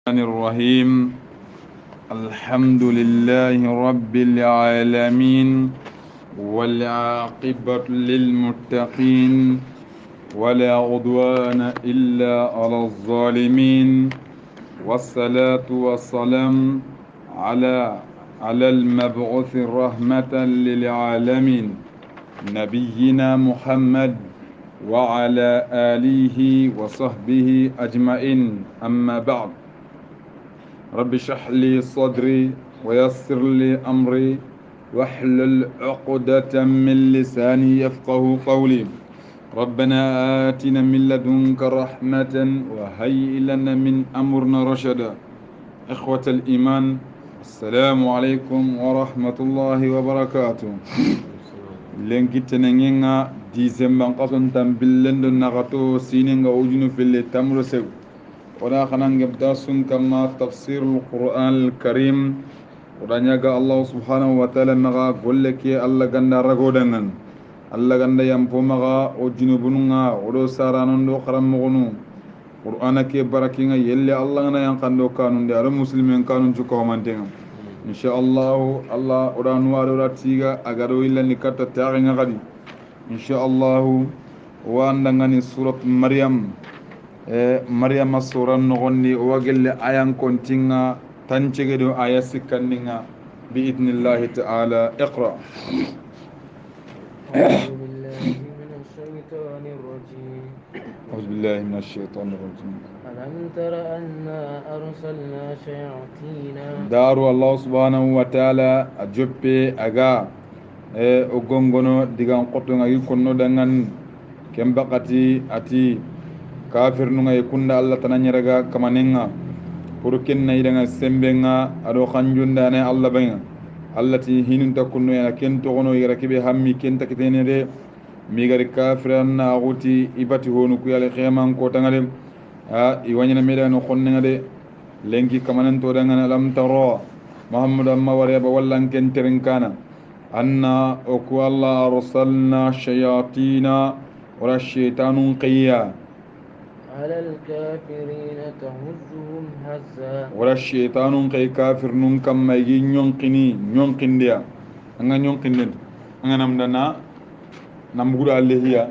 الرحمن الرحيم. الحمد لله رب العالمين، والعاقبة للمتقين، ولا عدوان إلا على الظالمين. والصلاة والسلام على المبعوث رحمة للعالمين، نبينا محمد وعلى آله وصحبه أجمعين. أما بعد، رب اشرح لي صدري ويسر لي أمري واحلل عقدة من لساني يفقه قولي. ربنا آتنا من لدنك رحمة وهيئ لنا من أمرنا رشدا. إخوة الإيمان، السلام عليكم ورحمة الله وبركاته. لنكتنينغا ديزمبان قصن تنبلن نغتو سينينغا وجنو في اللي تمر سو ولا خنان جبداسون كما تفسير القرآن الكريم. ودانيغا الله سبحانه وتعالى مغا قولك يا الله غندا رغودنن الله غندا يمبو مغا وجنوبنغا ودو سارانون دو خرم مغنو قرآن كي بركينا يلي الله غنا ينقندو كانون دي على مسلمين كانون جوكو مانتين إن شاء الله. الله ورانوار وراتيغا أغارو إلا نكتا تاغينا غدي إن شاء الله. واندغاني سورة مريم. مريم سورة نغني وقل آيان كونتينا تنشغدو آيا سكننا بإذن الله تعالى. اقرأ. أعوذ بالله من الشيطان الرجيم. أعوذ بالله من الشيطان الرجيم. ألم تر أنا أرسلنا شياطين دار الله سبحانه وتعالى أجبي أغا أغنغنو ديغان قطن يكونو دنغن كم بقتي أتي كافر نغا يكون الله تنانيرغا كمانينغا پوركن نايدنغا سمبنغا أدو خنجون داني الله بينا التي هين تكونو يا كن تغنو يركبي همي كن تكتيني دي ميغاري كافران أغوتي إباتي هونو كيالي خيمان كوتنغالي iwanyana meda no khonnga de lenki kamanan to dangana lam taro muhammad amma wareba wallan ken terinkana anna oku allah arsalna shayatina wala shaytanun qiya على الكافرين تهزهم هزا wala shaytanun qay kafir nun kam magi nyonqindia anga nyonqinen anga namdana namgura allehiya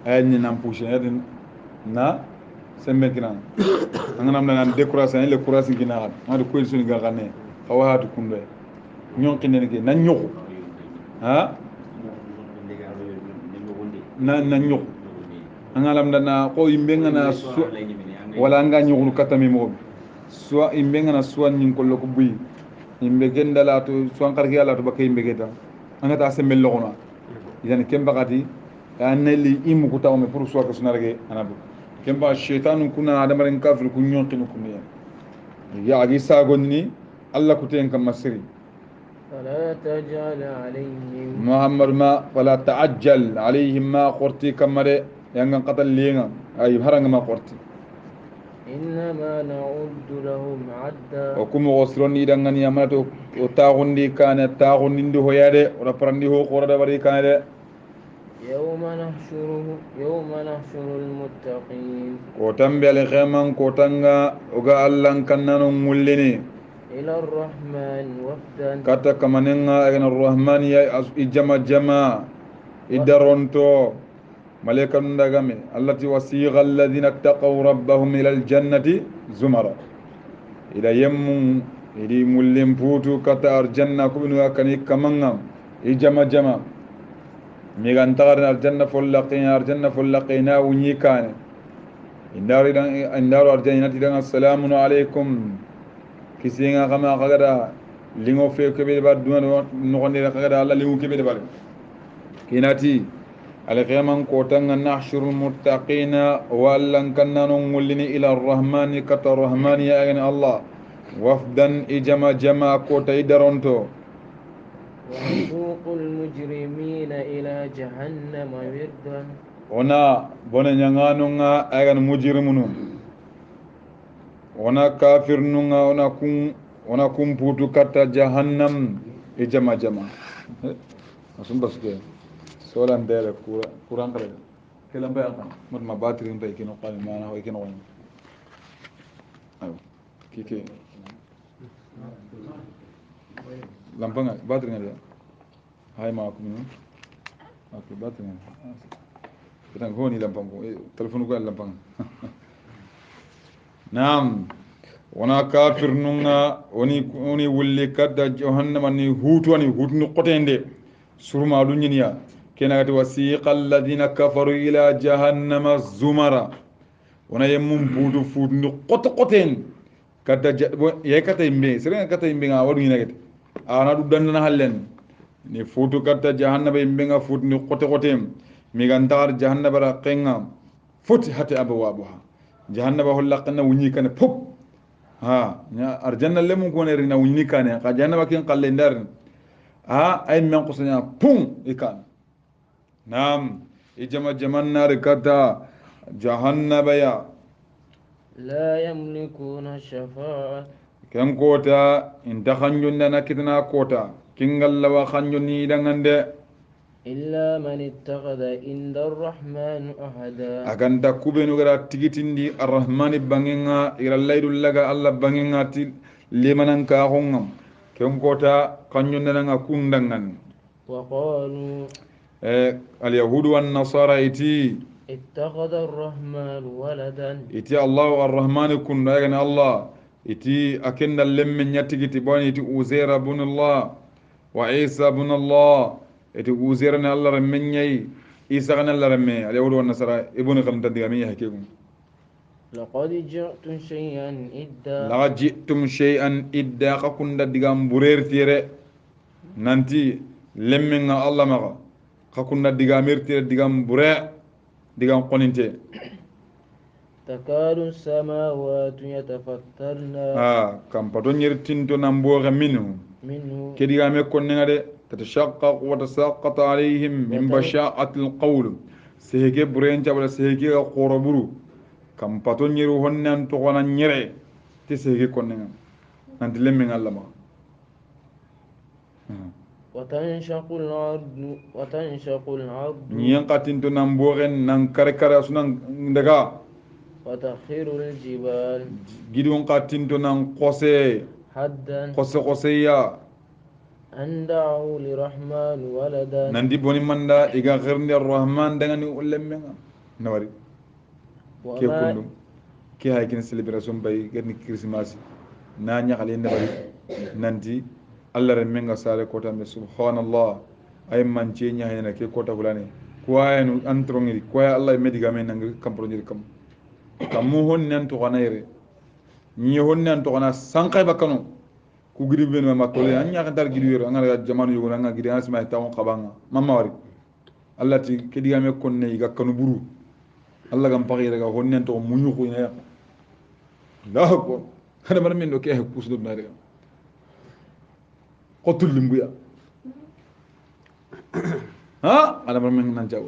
ayni nam pushe na sembe kina anganam na décoration le courage kina ha do ko sun ga gane hawa hatu kunde nyon kine ke na nyoko ha na nyoko angalam na ko yimbe ngana wala nga nyoko katami mo so yimbe ngana so nyin ko loko buyi yimbe gendala to so an karki ala to bakay yimbe geta angata sembe lokona yani kembakati aneli imu kutawme pour so ko sunarge anabu kemba shaytanu kuna adamarin kafir kunyon kinu kunya ya agi sagonni Allah kuten kam masiri فلا تجعل عليهم muhammad ma wala ta'ajjal alayhim ma qurti kamare yangan qatal linga ay haranga ma qurti إنما نعد لهم عدا o kuma wasroni dangani amato o taagundi kana taagundi ndo hoyade ora prandi ho qorada bari kana يوم نحشر المتقين ko tambe al khaman ko tanga oga Allah kannano mullini إلى الرحمن وفدا kata kamanenga agana arrahman ya ijama jama idaronto malaika ndagame allati wasiqa alladhina ittaqaw rabbahum ila aljannati zumara ila yemmu idi mullim putu kata arjanna kubinu akani kamanga ijama jama migan tagar arjanna fullaqina wunyikane indaru arjanna tidan assalamu alaikum kisinga kama kagada lingo fe kebe bar duna no gonde kagada alla lingo kebe bar kinati alqiyaman kotanga nahshurul muttaqina wallan kannanu mulini ila arrahmani kata rahmani ya agani allah wafdan ijama jama kota idaronto ونسوق المجرمين إلى جهنم وردا ona bone nyangano nga agan mujrimunu ona kafir nunga ona kum putu kata jahannam ijama jama asum baske solan dere kuran kare kelam ba kan mat ma batri mbay kino qal mana hoy kino wani kike lampanga batterie ngada hay ma ko no ok batterie ngada honi lampango telephone ko lampanga naam wona kafir nunga woni wulli kadda jahannama ni hutwani hutni qotende surma dunya kenagati wasiqa alladhina kafaru ila jahannama zumara wona yemmum buudu fuutni qoten kadda ye kata imbe sere kata imbe nga wadu hinagati ana du dandana hallen ni fuutu kadda jahannama imbe nga fuutni qoten mi gantar jahannama ra qenga futi hati abwabuha jahannama hollaqna wunyi kan pop ha nya arjanna lemu ko ne rina wunyi kan ka jahannama kin qalle ndar ha ay men qusnya pum ikan nam ijama jamannar kadda jahannama ya لا يملكون الشفاعة ken kota inta khanjunda na kitna kota kingalla wa khanjuni dangande إلا من اتخذ عند الرحمن أحدا aganda kubenu gara tigitindi arrahmani banginga irallaidul laga alla banginga til limanan ka hongam ken kota khanjunda na kundangan وقالوا al yahudu wan nasara iti اتخذ الرحمن ولدا iti allah arrahmani kun daga allah iti akenda lemme nyatigiti boni iti uzaira bunullah wa isa bunullah iti uzaira na allah remmenyai isa kana allah remme alyawdu wan nasara ibnu khalam tandigami hakikum لقد جئتم شيئا إدا la jitum shay'an idda qakunda digam burer tire nanti lemme nga allah maga qakunda digamir tire digam bure digam qoninte تكاد السماوات يتفطرن kam pato nyirtinto namboga minhu منه kedi game konne ngade tatashaqqaq wa tasaqqat alayhim min basha'at alqawl sehege burenja wala sehege qoroburu kam pato nyiru honnan to wana nyere ti sehege konne ngam nanti lemmi ngalla ma وتنشق الأرض nyen qatinto nambogen nan karkara sunan ndaga وتخر الجبال gidon qatinto nan qose حدا ya أن دعوا لرحمن ولدا nandi boni manda iga khirni arrahman dangani ulemmenga nawari ke وما kundum ke haykin celebration bay gadni christmas na nyakhale ndabari nanti allah remmenga sare kota me subhanallah ay manche nyahena ke kota fulani ko ayenu antrongi ko ya allah mediga men nang kamproni kam kamu honnan to kanaire ni honnan to kana sankay bakano ku gidi ben ma makole anya kan tar gidi wero anga jamanu yugo anga gidi asma taw qabanga mamma wari allah ti kediga me konne iga kanu buru allah gam pagi daga honnan to munyu ko ina allah ko kada mar min do ke kusdo na daga qotul limbuya ha ala mar min nan jaw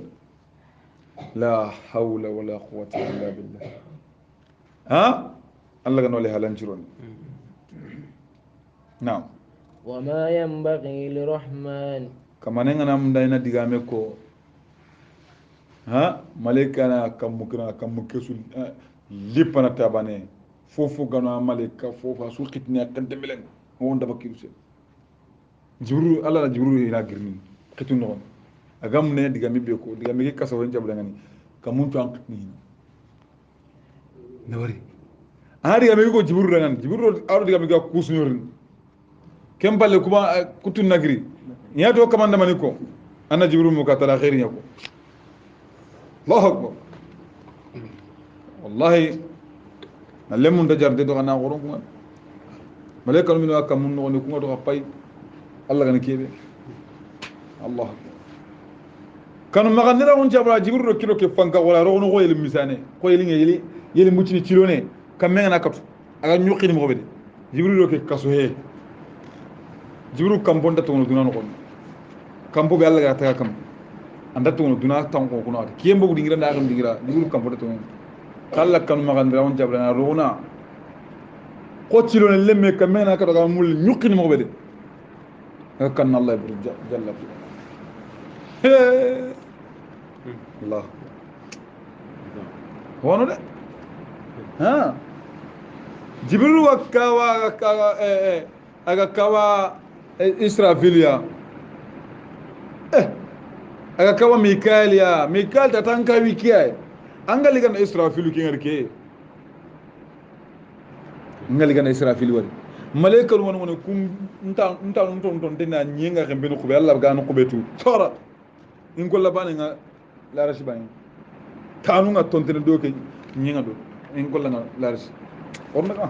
la hawla wala quwwata illa billah ha allah gano le halan jiron na'am وما ينبغي للرحمن kama nenga nam dayna digame ko ha malaika na kam kesul lipana tabane fofu gano malaika fofa su khitni akante melen won daba kiruse jibril allah jibril ila girni khitu no agam ne digame be ko digame ke kaso won jabla ngani kamun to an khitni nawari ari digame ko jibril rangan jibril aro digame ga kusunyorin kemballe kuma kutun nagri ya to kamanda maniko anna jibril mukatala khairin yako Allahu akbar wallahi nalemun da jarde do ana goron kuma malaika min wa kamun no kuma do pay Allah gana kebe Allah kanu maganira on jabra jibril kilo ke fanka wala ro no goyel misane ko yeli mucini cilone kamen na katu aga nyuqini mo bede jibril ke kaso he jibril kampon da tono dunano ko kampo be Allah ga ta kam anda tono duna tan ko kuno ata kiyembo ko dingira na kam dingira jibril kampo da tono kala kanu maganira on jabra na rona ko cilone lemme kamen na katu ga mul nyuqini mo bede kan Allah jalla fi Allah hono de ha jibril wa kawa aga kawa israfil ya aga kawa mikael ya mikael ta tanka wikiya angali gana israfil kingar ke ngali gana israfil wari malaikal won won kum nta dina nyinga xembe no khube allah ga no khubetu tora in ko labane nga la rashi bani tanu nga tontene do ke nyinga do in ko la nga la rashi orna ka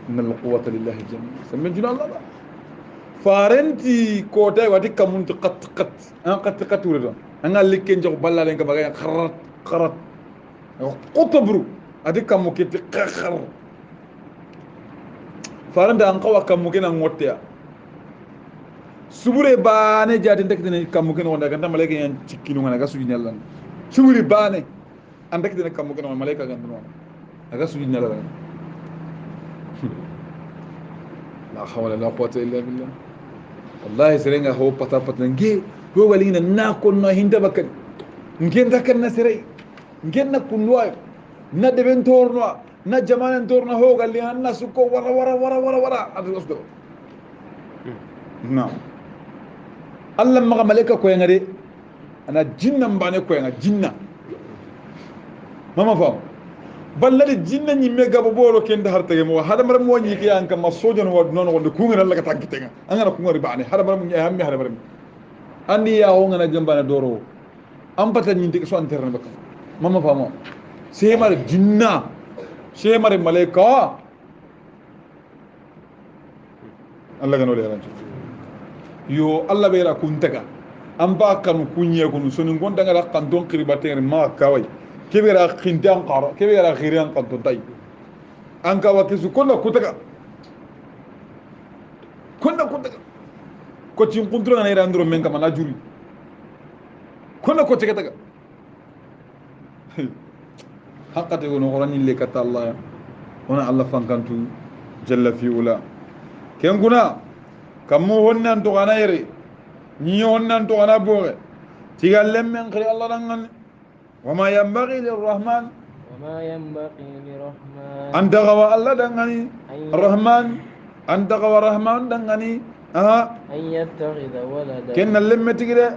innal quwwata lillahi jami'a sammin jina allah farenti ko tay wati kamun qat wurdo anga likken jox ballalen ka bagay kharat qutbru adi kamu kiti khar faranda an qawa kamu kina ngotya subure bane jati ndekdene kamu kina wonda ganta malaika yan cikkinu ngana ga suji nyalla subure bane andekdene kamu kina malaika ganta non aga suji nyalla la hawla la quwwata illa billah wallahi serenga ho pata nge ho walina na konno hinda bakkan ngenda kan na sere ngenna kunwa na deben torno na jamanen torno ho galli hanna sukko wara adu asdo na Allah maga malaika ko ngare ana jinna mbane ko nga jinna mama fam ballade jinna ni mega boro kende hartage mo hada mar mo nyi ki an kam sojon wad non wonde ku ngana la ka tankite nga angana ku ngari baane hada mar mo nyi hammi hada mar andi ya ho ngana jambana doro am pata nyi tik so anterne bakka mama fam semar jinna semar malaika Allah gano le rancho yo Allah be ra kuntaga am ba kan kunye kunu sonu gonda ngara kan don kribatere ma kawai kebera khintan qara kebera khiran qad tay anka wakisu kunna kutaga ko tin kuntura na irandro men kama na juri kunna ko tega taga haqqate wono qorani le kata Allah ona Allah fankantu jalla fi ula kenguna kammo honnan to kana yere ni honnan to kana boore tigalem men khri Allah dangan wama yanbaghi lirrahman an dagawa Allah dangani arrahman an dagawa rahman dangani an yattakhidha walada kenna lemme tigire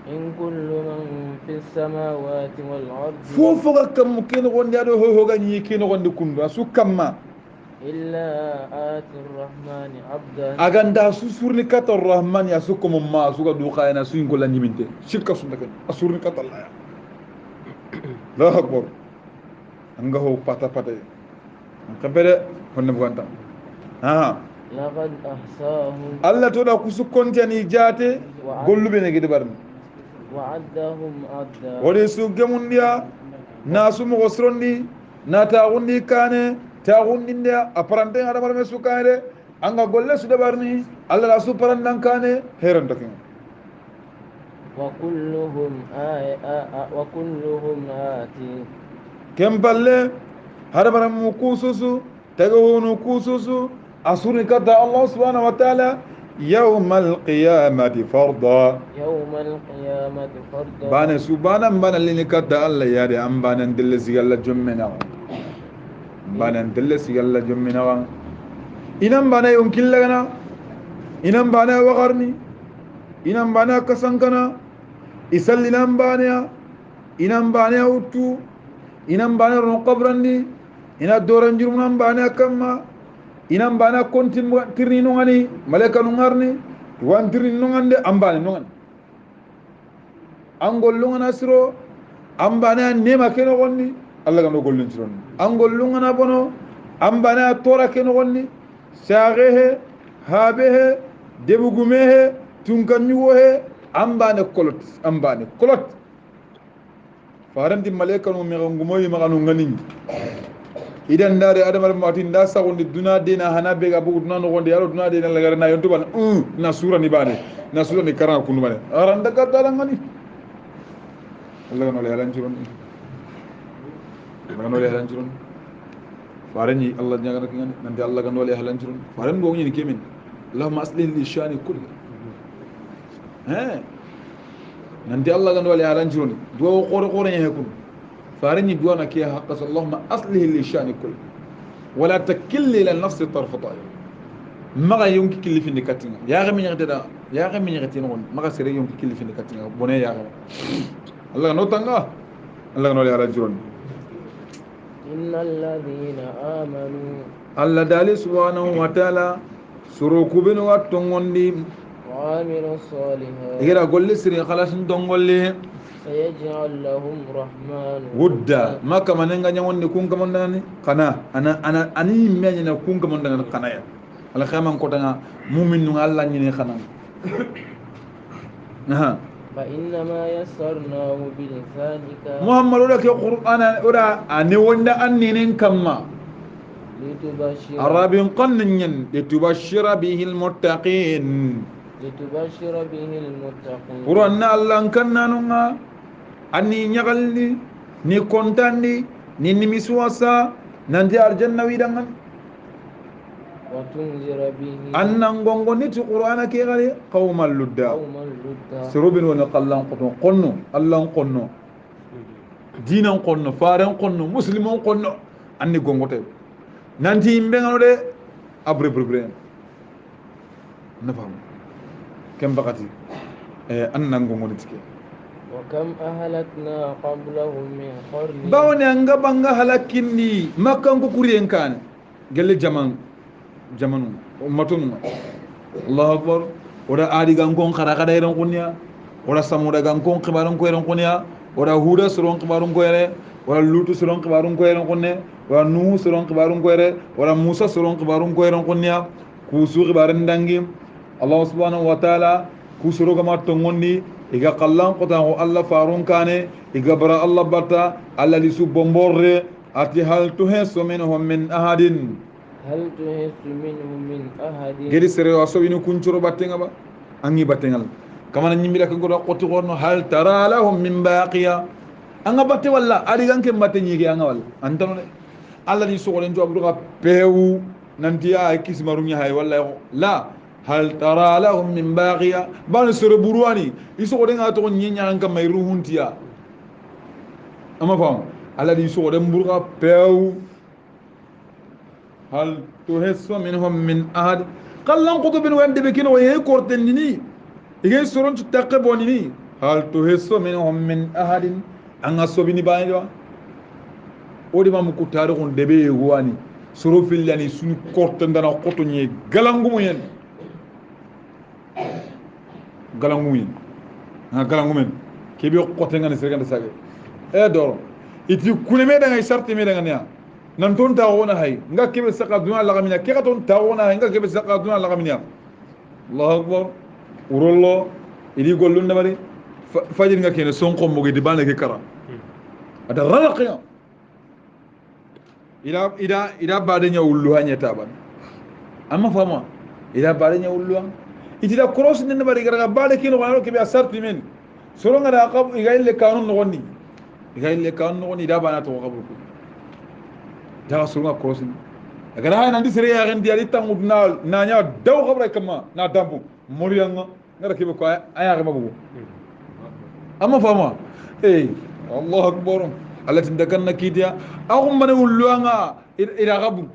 in kullu man fis samawati wal ardi fofo kam ken gonde ado ho ganyi ken gonde kundu asu kamma illa ati arrahman abdan aganda susurni kata arrahman ya sukum ma suga du khayna suin ko la nyiminte shirka sunna kan asurni kata Allah ya la akbar anga ho pata kabere honne buganta laqad ahsahum Allah to da kusukontani jate gollube ne gidi barni wa'addahum adda wode su gemundiya nasu mo gosrondi na tagundi kane tagundi ndia aparante hada marme su kane anga golle su de barni Allah la su parandan kane heran takin wa kulluhum ati kempalle hada marme kususu tagawonu kususu asuri kata Allah subhanahu wa ta'ala يوم القيامة فرضا بان سبحان بان اللي نكدا الله يا ام بان ندل سيغلا جمنا بان ندل سيغلا جمنا انم بان يمكن لنا انم بان وغرني انم بان كسنكنا يسلنا بانيا انم بان اوتو انم بان رقبرني ان دورنجرم بان كما inam bana kontin tirni nongani malaka nongarni wan tirni nongande ambane nongan angol longana siro ambane nema keno gonni Allah gano gollin siron angol longana bono ambane tora keno gonni sagehe habehe debugumehe tunkanyuhe ambane kolot faranti malaka no me ngumoyi maganu ngani idan dare adamar matin da sa wonde duna dina hanabe ga bugu duna no wonde yaro duna dina la garna yonto ban na sura ni bane na sura ni karan kunu bane aranda ka dala ngani Allah no le halan jiron Allah no le halan jiron farani Allah nyaga nak ngani nanti Allah ga no le halan jiron faran bo ngini kemin Allahumma aslih li shani kulli nanti Allah ga no le halan jiron do qore qore he kun فارني دوانا كي حقس اللهم أصله للشأن كله ولا تكل إلى النفس طرفة عين ما يمكن كل في النكاتين يا غمي يغتدا يا غمي يغتين ما سيري يمكن كل في النكاتين بني يا غمي الله نوتانغا الله نولي على جرون إن الذين آمنوا الله دالي سبحانه وتعالى سروكو بن واتونغوندي وعملوا الصالحات إذا قل سري خلاص ندونغولي سيجعل لهم رحمن ودا ما كما نغا نيون كون كما ناني قنا انا اني ميني نا كون كما نان قنا يا ala xaman ko tanga mu'min nu Allah ñini xanam aha fa inna ma yassarnahu bi lisanika muhammadu da ke qur'ana ora ani wonda anninin kamma litubashira arabin qannin litubashira bihi almuttaqin litubashira bihi almuttaqin qur'ana Allah kannanunga anni nyagalni ni kontandi ni nimiswasa nandi arjanna widangan وتنذر به أن نغونغو نيتي قرآن كي غالي قوم اللدى سروبين ونقلن قطن قنو الله قنو دينا قنو فارن قنو مسلمون قنو أني غونغو تي نانتي يمبينغانو دي أبري بربرين نفهم كم بقتي أن نغونغو نيتي وكم أهلكنا قبلهم من قرن باوني أنغا بانغا هلاكيني مكان كوريين كان قال لي jamanu ummatun Allahu akbar ora adi gankon khara kada iran kunya ora samuda gankon khibarun ko iran kunya ora huda suron khibarun ko ere ora lutu suron khibarun ko iran kunne ora nuh suron khibarun ko ere ora musa suron khibarun ko iran kunya ku su khibaran dangi Allah subhanahu wa ta'ala ku suro gama tongondi iga qallan qota Allah farun kane iga bara Allah bata Allah li su bomborre ati hal tuhesu minhum min ahadin هل تحس منهم من أحد gedi sere waso inu kunchuro battenga ba angi battengal kamana nyimbira ko godo qoti gorno hal tara lahum min baqiya anga batte walla adi ganke batte nyigi anga walla antano de alla ni so golen to abdu ka pewu nanti ya kismaru nya hay walla la hal tara lahum min baqiya ban sere buruani iso goden ga to nyinya anga may ruhuntiya ama fam alla ni so goden burga pewu هل تحس منهم من أحد قال لن قطب وين دبكين وهي كورتنيني يجي سرون تتقبونيني هل تحس منهم من أحد أن أصبني بايدوا ودي ما مكتارون دبي هواني سرو في اللي سن كورتن دنا قطني غلانغومين غلانغومين ها غلانغومين كيبي قطن غني سرغان ساغي دور إتي كل ميدا غي شرط ميدا غنيا nanton taawona hay nga kebe saka duna la gamina ke katon taawona hay nga kebe saka duna la gamina Allahu akbar urollo ili gollu ndabari fajir nga kene sonko mo di bana ke kara ada ralaqiya ila baade nya wullu hanya taban amma fama ila baade nya wullu itida cross ne ndabari gara baade kino wala ke be asarti men soro nga da qab igaille kanun no wonni igaille kanun no wonni da bana to qabru jaga surunga crossing agara hay nandi sere ya gen diali tangu na nya daw xabra kama na dambu moriyanga ngara kebe ko aya ga mabugo amma fama Allah akbar allati dakanna kidia akum mane wulluanga ira gabu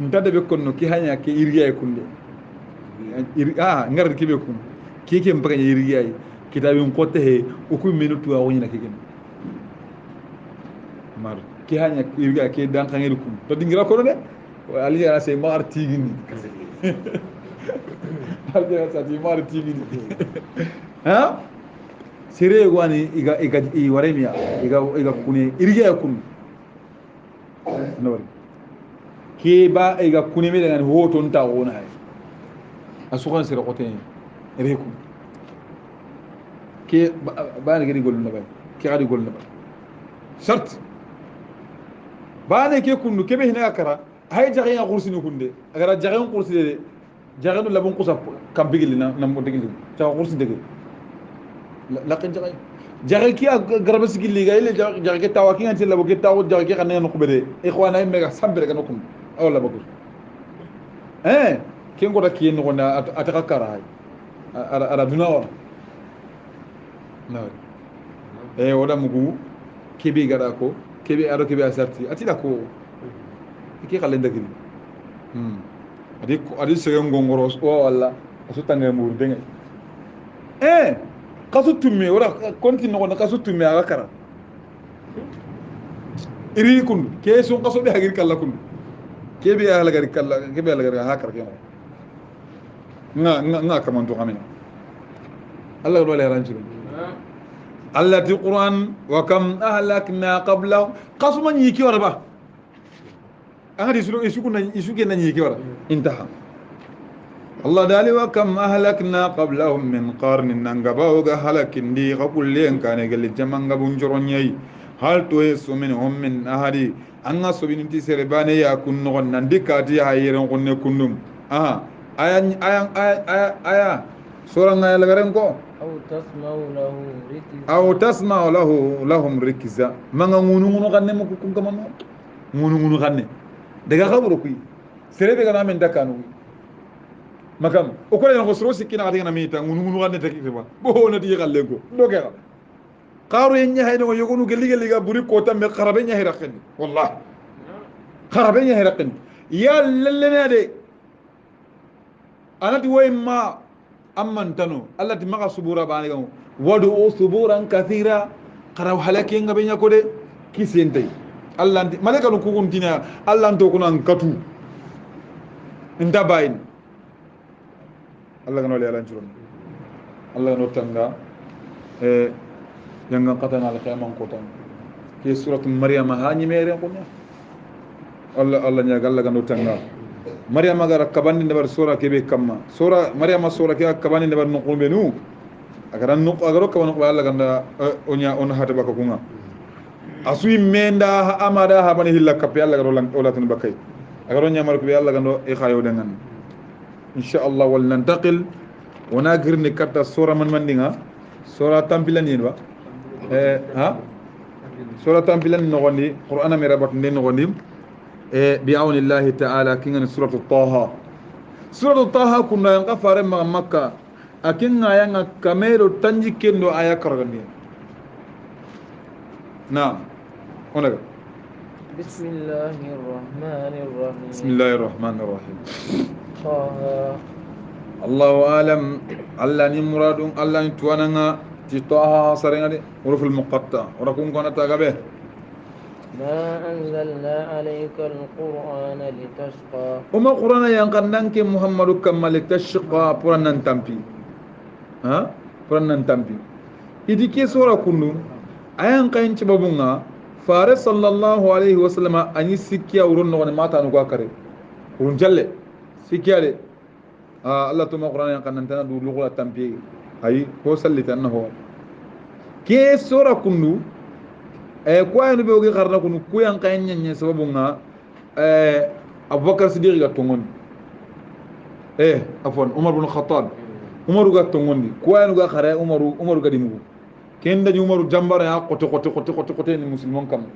ntade be konno ki hanya ke iriya kunde ngara kebe kun ki ke mpaka iriya kitabin kote he uku minutu wa wonyina kegen mar ki hanya irga ke dan khangel kum to dingira ko de ali ala se mar tigini ali ala se mar tigini ha sire gwani iga i waremia iga kune irga kun no ki ba iga kune me dan hoto nta wona hay asukan sire kote rekum كي باني كي يقول النبي كي غادي يقول النبي شرط باني كي كونو كي بهنا كرا هاي جاغي غورسي نكوندي اغرا جاغي غورسي دي جاغي لا بون قصاب كام بيغل نام دغل تا غورسي دغل لا كن جاغي كي غرب سيغي لي غاي جاغي كي تاوا كي انت لا بو كي تاوا جاغي كي خنا نكو بدي اخوانا ميغا سامبر كنكم اولا بكو كي غودا كي نكو اتاكا كرا هاي ada duna wa na oda mugu kebe gada ko kebe ado kebe asarti atida ko iki kalenda gidi adi segen gongoro o walla asu tanga mur denga kasu tumme ora konti no kasu tumme aga kara iri kun ke sun kaso be hagir kala kun kebe ala gari kala kebe ala gari hakar ke nga kaman to kamen Allah do le ranjiro Allah ti Qur'an wa kam ahlakna qabla qasman yiki wara ba angadi sulu isuke na yiki wara intaha Allah dali wa kam ahlakna qablahum min qarnin nangaba ga halakin di qakullen kane gal jamanga bunjoronyai hal to yesu minhum min ahadi anga sobinti serebane ya kunno nandikati hayren kunne kunnum aya suranga yalgaren ko aw tasma'u lahum rikza manga ngunu ganne mo kun kamano ngunu ganne daga khabru kuy serebe gana men dakanu makam o ko len ko soro sikina ati na mita ngunu ganne takike ba bo na di galle ko do kera qaru yenya hayno yogonu gelli ga buri ko tambe kharabe nya hiraqin wallahi kharabe nya hiraqin ya lallena de anati way ma amman tano Allah ti maka subura bani gamu wadu suburan kathira qaraw halaki ngabe nya ko de kisentay Allah ndi malaka no kugun tina Allah ndo ko nan katu inda bayin Allah gano le alan churon Allah no tanga yang qatana al qiyamah ko tan ke suratu maryam ha ni mere ko nya Allah nya galla gano tanga maryam agara kabandi ndebar sura kebe kamma sura maryam sura ke kabandi ndebar no qombe nu agaran no agaro kabano ko Allah ganda onya on hata baka kunga asui menda amada ha bani hilla kapi Allah garo lan olatun bakay agaro nya mar ko Allah gando e khayo dengan insyaallah wal nantaqil wana girni katta sura man mandinga sura tampilan yin wa sura tampilan no gondi qur'ana mi rabat nden no gondi بعون الله تعالى كنا سورة الطه سورة الطه كنا ينقفر مكة أكنا ينقى كمير تنجي كنو آية كرغني نعم هنا بسم الله الرحمن الرحيم بسم الله الرحمن الرحيم طه الله أعلم الله نمراد الله نتوانا تطه سرنا دي ورف المقطع وركون كنا تغبه ما أنزلنا عليك القرآن لتشقى وما قرآن ينقننك محمد كمال تشقى قرآن تنبي قرآن تنبي إذا كي سورة كنو أيان قين شبابنا فارس صلى الله عليه وسلم أني سكيا ورون نغني ما تانو كاري ورون جلة سكيا لي الله تما قرآن ينقننتنا دو لغة تنبي هاي هو سلت أنه كي سورة كنو kwa eno be oge karna kunu kuyan kayenya nye sababu nga Abubakar Siddiq ga tongondi afwan Umar bin Khattab Umaru ga tongondi kwa eno ga khare Umaru ga dimugo kenda ni Umaru jambara ya kote ni muslimon kam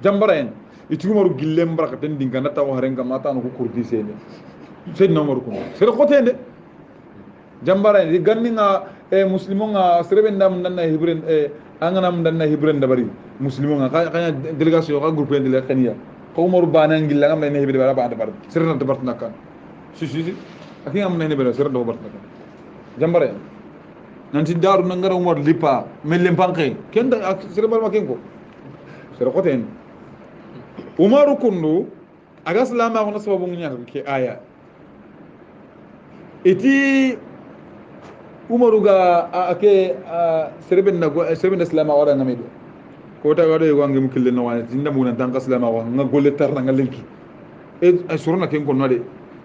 jambara en itu Umaru gillem baraka ten dinga nata wa harenga mata no ko kurdi sene sedna Umaru ko sere kote nde jambara en ganni nga muslimon nga serebe ndam nanna hibren anganam danna hibren dabari muslimon nga kanya delegation ka groupe ndile khaniya ko Umaru bana ngilla ngam ne hibre bara ba dabar serna dabar nakan si akin am ne bere serna dabar nakan jambare nanti daru nangara Umar lipa mellem panke kenda serba ma kenko ser qoten Umaru kundu aga salama ko sababu nya ke aya iti Umaru ga ake serben islama wara ngamido ko ta gado yugo ngam kille no wani tinda mun tan islama wa nga golle tar nga lenki ay suruna ken ko node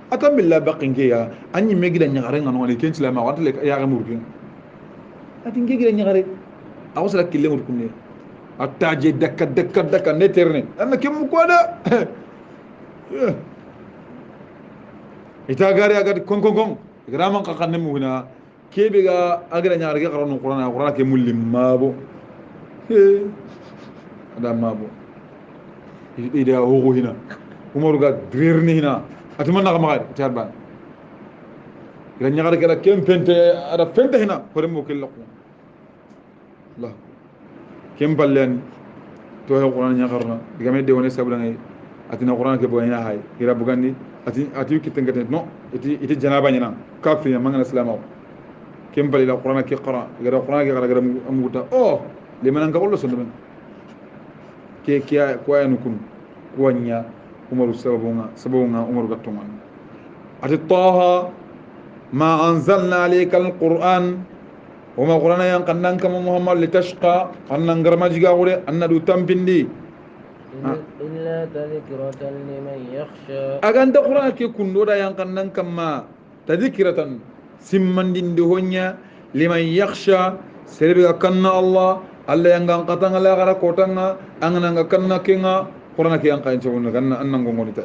atam billah baqin ke ya anyi megida nyagare ngano wani ken islama wa tele ya ga murkin ati ngegida nyagare awsala kille murkune attaje dakka ne terne anna kem ko da ita gari aga kon graman ka kanne mu hina kebe ga agra nyaar ga qaronu qur'ana ke mullim mabo ada mabo ida hogo hina Umaru ga drirni hina atuma na ma tarban ila nyagar kala kem pente ada pente hina hore mo kella ko Allah kem ballen to he qur'an nyagarna digame de woni sabla ngay atina qur'an ke boyna hay ira bugandi ati kitengate no iti janaba nyana kafir mangana islamaw kem bali la qur'an ke qara gara qur'an ke gara amuta oh liman ka ullo sunna ke kiya ko ayanu kun kuanya umaru sababunga umaru gattuman ati taha ma anzalna alayka alquran wama qur'ana yan kannan kama muhammad litashqa annan garma jiga wure annadu tampindi illa tadhkiratan liman yakhsha aganda qur'ana ke kundo da yan kannan kama tadhkiratan simmandinde honya liman yakhsha serbe kanna allah alla yang katanga la gara kotanga angana kanna kenga qur'ana ke yang kan cewuna kanna annan gongonita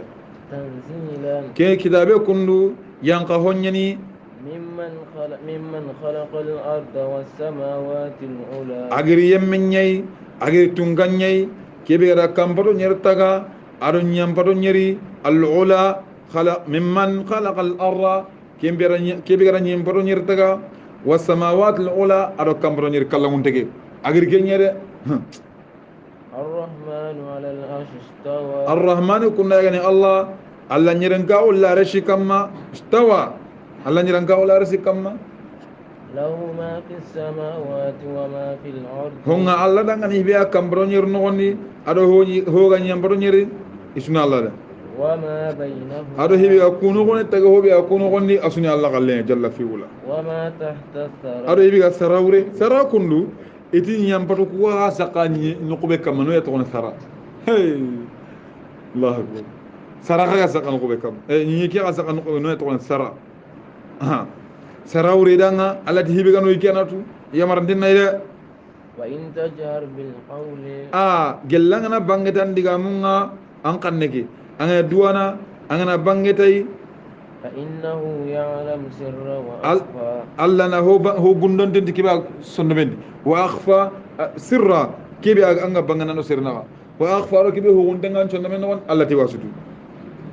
tanzilan ke kitabe kundu yang ka honyani ممن خلق الأرض والسماوات العلى agiri yemmen nyai agiri tungan nyai kebe gara kampado nyertaga ado nyampado nyeri al-ula khala mimman khalaqa al-arda kebe gara nyampado nyertaga was-samawat al-ula ado kampado nyeri kallamuntege agiri genyere الرحمن على العرش استوى الرحمن كنا يعني الله نيرنكا ولا رشي كما استوى الله نيرنكا ولا رشي كما له ما في السماوات وما في الأرض هون الله دعاني بيا كمبرو نير نغني أدو هو غني يمبرو نير إسمع الله ده وما بينهما أدو هي بيا كونو غني تجاه هو بيا كونو غني أسمع الله قال جل في ولا وما تحت الثرى أدو هي بيا سراوري سرا كندو إتي يمبرو كوا سكاني نقبل كم نو يتكون سرا هي الله أكبر سرا كذا سكان نقبل كم نيجي كذا سكان نقبل نو يتكون سرا سراوري دعنا الله هي بيا كانوا يكينا تو يا مرندين نايدا وإن تجهر بالقول gelangana bangetan digamunga angkan neke anga duana angana bangetai فإنه يعلم سر وأخفى alla na ho gundon den kiba sonno ben wa akhfa sirra kibi anga bangana no sirna wa akhfa ro kibi ho gundangan sonno men non alla ti wasutu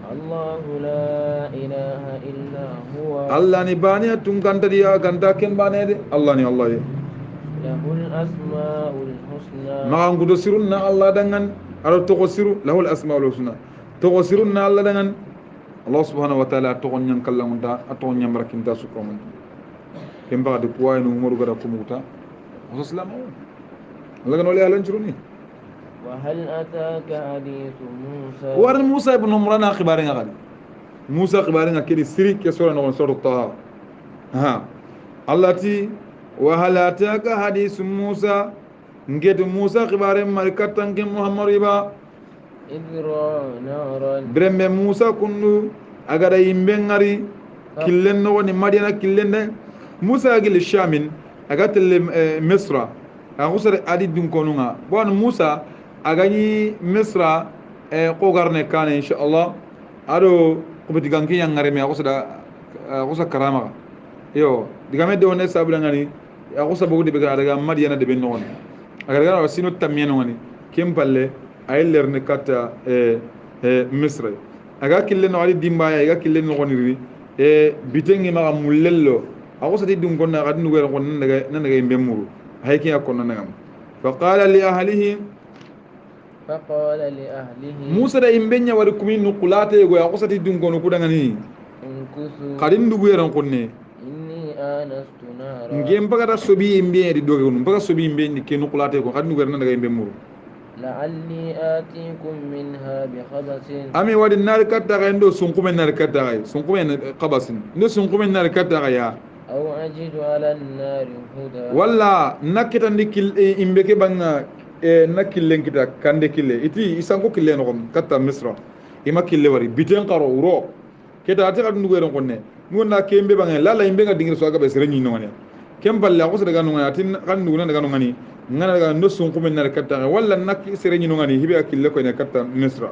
الله لا إله إلا هو alla ni bani tungkanta dia ganta ken bane de allah ni allah ye له الأسماء الحسنى ma ngudo sirunna allah dangan aro to siru lahu al asmaul husna to sirunna allah dangan allah subhanahu wa ta'ala to gonyan kallamunta ato nyam rakinta sukomun kemba de kuwa no umaru gara kumuta wasallam allah gano le halan chiruni وهل أتاك حديث موسى war musa ibn umrana khibarin gali musa khibarin akidi siri ke sura no sura ta ha allati wa hal ataka hadith musa ngedu musa khibarin markatan ke muhammad iba إذ رأى نارا brembe musa kundu agada yimbe ngari killen no woni madiana killen de musa gil shamin agatel misra agusare adi dun konunga bon musa agani misra ko garne kana inshallah ado ko bitiganki yang ngare me agusa karama yo digame de wona sabula ngani agusa bogu de be daga madiana de ben non aga sino tamien ngani kempalle ay lerne kata misra aga kille no ali dimbaya aga kille no goniri bitengi ma mulello agusa di dun gonna ga dun go gon nan daga mbemuru hayki akon nan ngam فقال لأهله موسى دا imbenya wari kumi nukulate go ya kusati dungono kudangani kadin dugu yaran kunne inni anastu nara ngem bagata sobi imbe di doge no baga sobi imbe ni ke nukulate ko kadin dugu yaran daga imbe muru la'alli atikum minha bi khabasin ami wadi nar katta ga ndo sunkumen nar katta ga sunkumen qabasin ndo sunkumen nar katta ga ya aw ajidu ala an-nar huda walla nakita ndikil imbe ke banga nakillen kita kande kille iti isanko kille no kom katta misra ima kille wari biten qaro uro keta ati kadun dugu ren konne ngonna kembe bangen lala imbe ga dingir so aga be serenyi no ngane kembal la ko daga no ngani atin kan dugu daga no ngani ngana daga no sun ko men nar katta walla nak serenyi no ngani hibe kille ko ne katta misra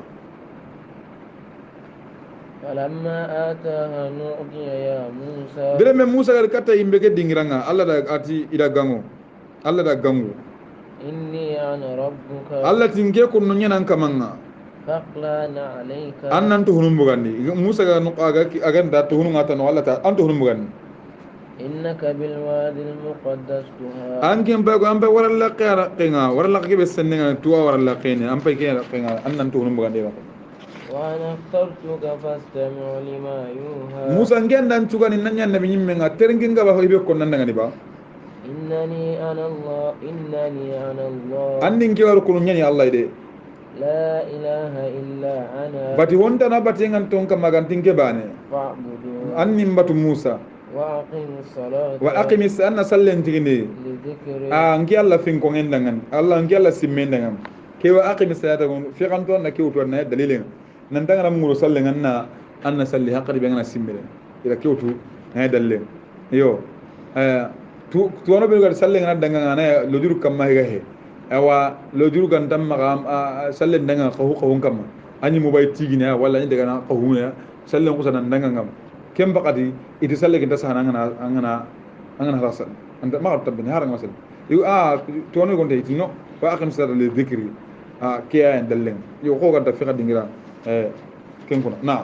falamma ataha nu'tiya ya musa bere me musa ga katta imbe ke dingiranga alla da ati ida gango alla da gango inni ana rabbuka Allah tinge ko no nyanan kamanga faqlana alayka annan to hunum bugandi musa ga no aga aganda to hunum ata no Allah ta an to hunum bugandi إنك بالوادي المقدس طوى anken ba ko ambe wara la qara qinga wara la ke besenga tuwa wara la qini ampe ke qinga annan to num bagande ba وأنا اخترتك فاستمع لما يوحى musa ngen dan tuga ni nanya nabi nyimme nga terngin ga ba hoybe ko nan ngani ba إنني أنا الله andin ke war ko nyani allah de لا إله إلا أنا bati wonta na bati ngan ton kam magantin ke bane فاعبدون annin batu musa وأقم الصلاة wa aqimis anna sallen tigini لذكري ngi allah fin ko ngendangan allah ngi allah simmendangan ke wa aqimis salata gon fi kan ton na ke to na dalilin nan dangana muro sallen anna salli haqqi be ngana simmire ila ke to na dalle yo tu wono be gar sallen ngana dangana na lojuru kam ma he awa lojuru kan tam ma sallen danga ko kam anyi mo bay tigina wala ni daga na ko huya sallen ko sanan danga ngam kem bakati iti salle kinta sahana angana rasal anda ma tabbini harang masal yu to wono gonte itino wa aqim salata li dhikri kiya en dallen yo ko ganta fi kadingira ken kono na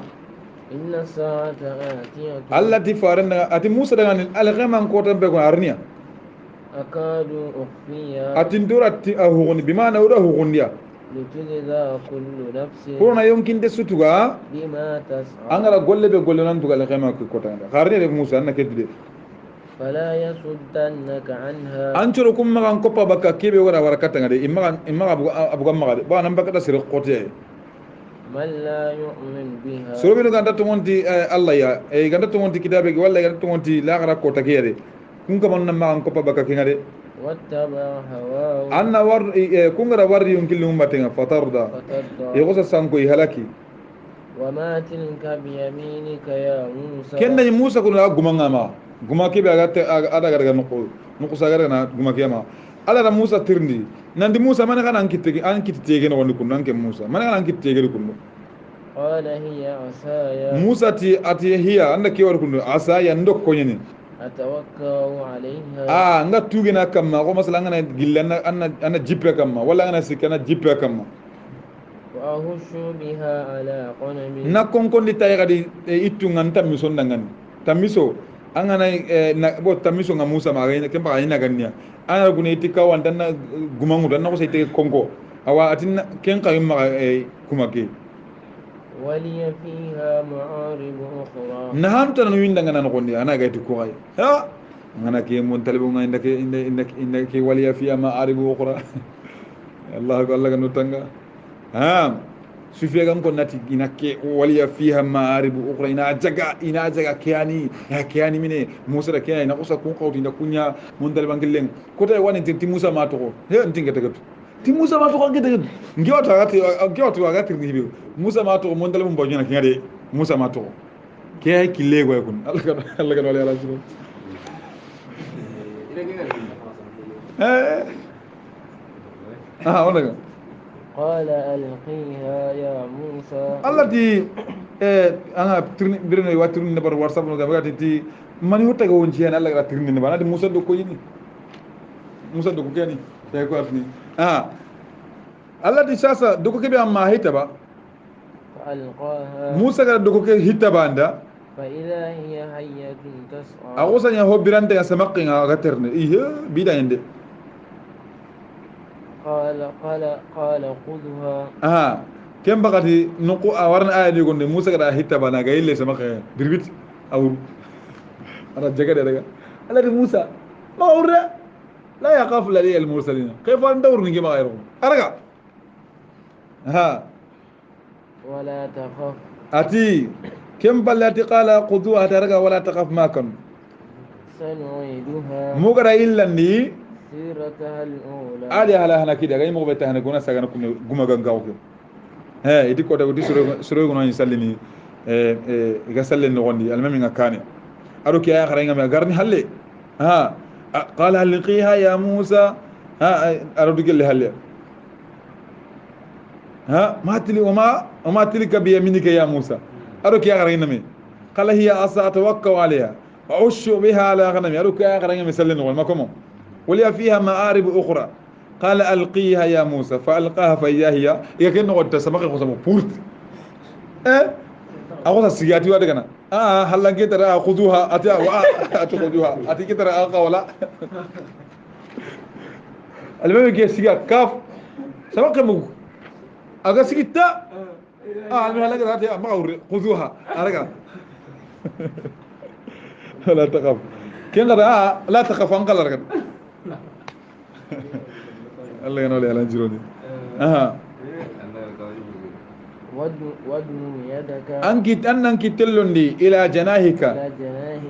إن الساعة آتية allati faranda ati musa daga ni alghaman ko tambe ko arniya أكاد أخفيها atin durati ahuguni bima na ura hugundiya لتجزى كل نفس kurona yonkin de sutuga بما تسعى angara golle be golle nan tuga alghama ko tanga harni de musa na kedde فلا يصدنك عنها an coro kum magan koppa bakka kebe wara warakata ngade imma abu gamma gade ba nan bakata sir qote من لا يؤمن بها soro be ganda to monti allah ya e ganda to monti kitabe walla ganda to monti la gara ko takere kun ka man magan koppa bakka kingade واتبع هواه anna war kun gara war yon kilum batenga fatarda e فترضى gosa sanko i halaki وما تلك بيمينك يا موسى kenda ni musa kun gumanga ma guma kebe aga ada gara no sagara na guma kema ala da musa tirndi nandi musa man kana an kittege no wonni kun nan ke musa man kana an kittege kun قال هي عصاي musa ati hiya anda ke war kun asa ya ndok ko nyene أتوكل عليها nga tugina kamma ko masala ngana gilla anna jippe kamma wala ngana sikana jippe kamma وأهش بها على قنمي na konkondi tay gadi ittu nganta miso ndangan tamiso angana bo tamiso nga musa ma ga kemba ina gannya ana gune itika wanda na gumangu dan ko sayte konko awa atin ken kayum ma kumake ولي فيها معارب أخرى na hamta no winda ngana no gondi ana ga ko ay ha ngana ke mon talibu nga indake waliya fiya ma aribu ukhra allah ko allah ga nutanga ha sufiya gam ko nati inake waliya fiha ma aribu ukhra ina jaga kiyani mine musa da kiyani na kusa kun qawti da kunya mon taliban gillen ko tay wani ti musa ma to ko he ntinga tagatu ti musa ma to ko ngede ngiwata gati ni hibe musa ma to mon taliban bo nyana kiyade musa ma to ke kille go kun allah ga wala rasul wala قال ألقيها يا موسى allati anga birne watirni ne bar whatsapp no gabe ti mani hutta go wonci hen allah ga tirni ne banade musa do ko yini musa do ko keni tay ko afni allati sasa do ko kebe amma hita ba فألقاها musa ga do ko ke hita banda فإذا هي حية تسعى agosa nya hobbirante ga samaqi ga terne bida yende قال خذها kem bakati nuku awarna aya ni gonde musa ga hita bana ga ille samaqi dirbit awru ara jaga daga alati musa ma urra la yaqaf ladi al mursalin kayfa ndawr ni ma ayru araga ولا تخف ati kem ballati qala quduha taraga wala taqaf ma kan سنعيدها mugara illandi سيرتها الأولى ali ala hana kida ga mo beta hana gona sagana kum guma gangaw ko idi ko dago di suro gono ni sallini ga sallen no gondi almami ngakane aro ki aya khara ngam garni halle qala alqiha ya musa aro digel halle وما تلك بيمينك يا موسى أروك يا غرينمي قال هي عصا أتوكل عليها وأعش بها على غنمي أروك يا غرينمي سلني ما كم ولي فيها مآرب أخرى قال ألقيها يا موسى فألقاها فإذا هي كأنه قد تسمق خصمه بورت ako sa sigati wa daga na halan ke tara khuduha ata wa khuduha ati ke tara qawla almami ke siga kaf sama kamu aga sigita almami halan ke ata ma khuduha araga لا تخف كين لا تخف انقل ركن الله ينولي على جروني ودن يدك أنك تلندي إلى جناحك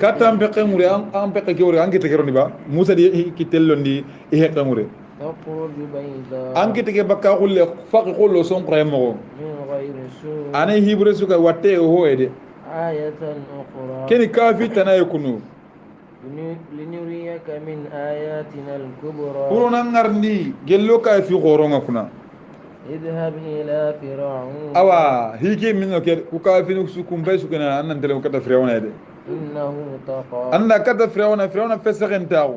كتام بقموري أم بقكوري أنك تكروني با موسى دي كتلندي إيه قموري تخرج بيضاء أنك تكي بكا قول فق قول سون قيمو من غير سوء أنا هيبري سوكا واتي هو إيدي آية أخرى كني كافي تنا يكونوا لنريك من آياتنا الكبرى قولنا نغرني جلو كافي غورونا كنا اذهب إلى فرعون أوا هيجي منو كده وكافي نسكون بيسو كنا أنا نتلو كده فرعون هذا إنه طغى أنا كده فرعون فسخن تاعو